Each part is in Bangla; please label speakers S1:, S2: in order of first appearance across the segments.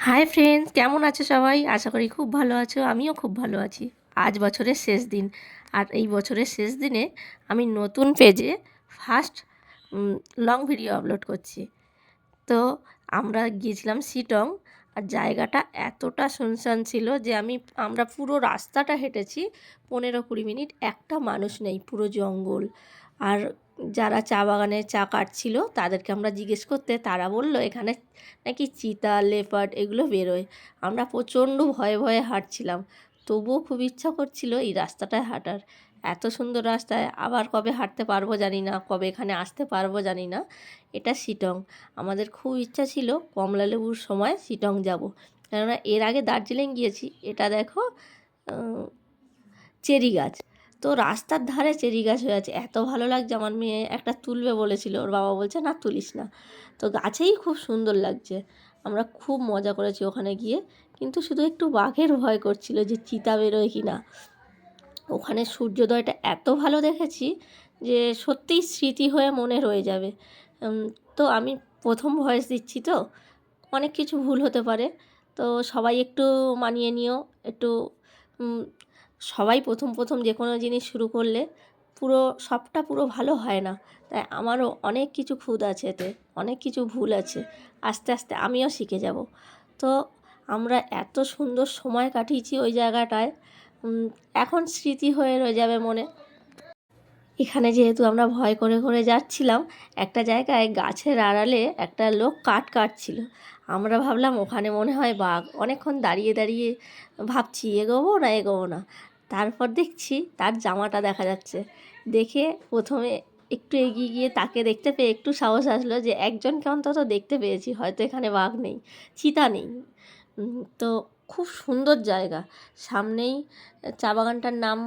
S1: হাই ফ্রেন্ডস, কেমন আছো সবাই? আশা করি খুব ভালো আছো। আমিও খুব ভালো আছি। আজ বছরের শেষ দিন, আর এই বছরের শেষ দিনে আমি নতুন পেজে ফার্স্ট লং ভিডিও আপলোড করছি। তো আমরা গিয়েছিলাম শিটং, আর জায়গাটা এতটা শুনশান ছিল যে আমরা পুরো রাস্তাটা হেঁটেছি 15-20 মিনিট, একটা মানুষ নেই, পুরো জঙ্গল। আর যারা চা বাগানে চা কাটছিল তাদেরকে আমরা জিজ্ঞেস করতে তারা বলল এখানে নাকি চিতা, লেপার্ড এগুলো বেরোয়। আমরা প্রচণ্ড ভয়ে ভয়ে হাঁটছিলাম, তবুও খুব ইচ্ছা করছিল এই রাস্তাটায় হাঁটার। এত সুন্দর রাস্তায় আবার কবে হাঁটতে পারবো জানি না, কবে এখানে আসতে পারবো জানি না। এটা শিটং। আমাদের খুব ইচ্ছা ছিল কমলালেবুর সময় শিটং যাব, কেননা এর আগে দার্জিলিং গিয়েছি। এটা দেখো, চেরি গাছ। তো রাস্তার ধারে চেরি গাছ হয়ে আছে, এত ভালো লাগছে। আমার মেয়ে একটা তুলবে বলেছিল, ওর বাবা বলছে না তুলিস না। তো গাছেই খুব সুন্দর লাগছে। আমরা খুব মজা করেছি ওখানে গিয়ে, কিন্তু শুধু একটু বাঘের ভয় করছিল যে চিতা বেরোয় কি না। ওখানে সূর্যোদয়টা এত ভালো দেখেছি যে সত্যিই স্মৃতি হয়ে মনে রয়ে যাবে। তো আমি প্রথম ভয়েস দিচ্ছি, তো অনেক কিছু ভুল হতে পারে, তো সবাই একটু মানিয়ে নিও একটু। সবাই প্রথম প্রথম যে কোনো জিনিস শুরু করলে সবটা পুরো ভালো হয় না, তাই আমারও অনেক কিছু খুঁত আছে, এতে অনেক কিছু ভুল আছে। আস্তে আস্তে আমিও শিখে যাব। তো আমরা এত সুন্দর সময় কাটিয়েছি ওই জায়গাটায়, এখন স্মৃতি হয়ে রয়ে যাবে মনে। এখানে যেহেতু আমরা ভয় করে করে যাচ্ছিলাম, একটা জায়গায় গাছের আড়ালে একটা লোক কাটছিল। আমরা ভাবলাম ওখানে মনে হয় বাঘ। অনেকক্ষণ দাঁড়িয়ে দাঁড়িয়ে ভাবছি এগোবো না এগোবো না। তারপর দেখছি তার জামাটা দেখা যাচ্ছে। দেখে প্রথমে একটু এগিয়ে গিয়ে তাকে দেখতে পেয়ে একটু সাহস আসলো যে একজনকে অন্তত দেখতে পেয়েছি, হয়তো এখানে বাঘ নেই, চিতা নেই। তো খুব সুন্দর জায়গা। সামনেই চা বাগানটার নাম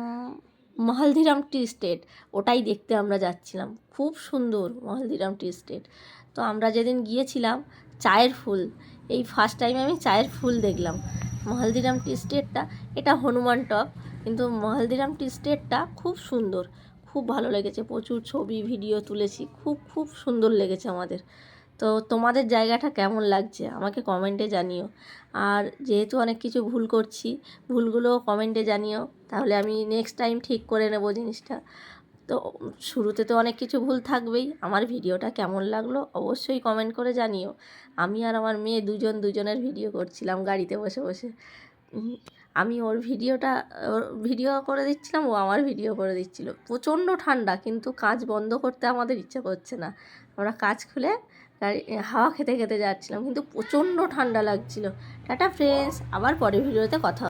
S1: মহালধিরাম টি স্টেট, ওটাই দেখতে আমরা যাচ্ছিলাম। খুব সুন্দর মহালধিরাম টি স্টেট। তো আমরা যেদিন গিয়েছিলাম, চায়ের ফুল, এই ফার্স্ট টাইম আমি চায়ের ফুল দেখলাম। মহালধিরাম টি স্টেটটা, এটা হনুমান টপ, কিন্তু মহালধিরাম টি স্টেটটা খুব সুন্দর, খুব ভালো লেগেছে। প্রচুর ছবি ভিডিও তুলেছি, খুব খুব সুন্দর লেগেছে আমাদের। তো তোমাদের জায়গাটা কেমন লাগছে আমাকে কমেন্টে জানিও। আর যেহেতু অনেক কিছু ভুল করছি, ভুলগুলোও কমেন্টে জানিও, তাহলে আমি নেক্সট টাইম ঠিক করে নেব জিনিসটা। তো শুরুতে তো অনেক কিছু ভুল থাকবেই। আমার ভিডিওটা কেমন লাগলো অবশ্যই কমেন্ট করে জানিও। আমি আর আমার মেয়ে দুজনের ভিডিও করছিলাম গাড়িতে বসে বসে। আমি ওর ভিডিও করে দিচ্ছিলাম, ও আমার ভিডিও করে দিচ্ছিল। প্রচণ্ড ঠান্ডা, কিন্তু কাঁচ বন্ধ করতে আমাদের ইচ্ছে করছে না। আমরা কাঁচ খুলে গাড়ি হাওয়া খেতে খেতে যাচ্ছিলাম, কিন্তু প্রচণ্ড ঠান্ডা লাগছিল। টাটা ফ্রেন্ডস, আবার পরের ভিডিওতে কথা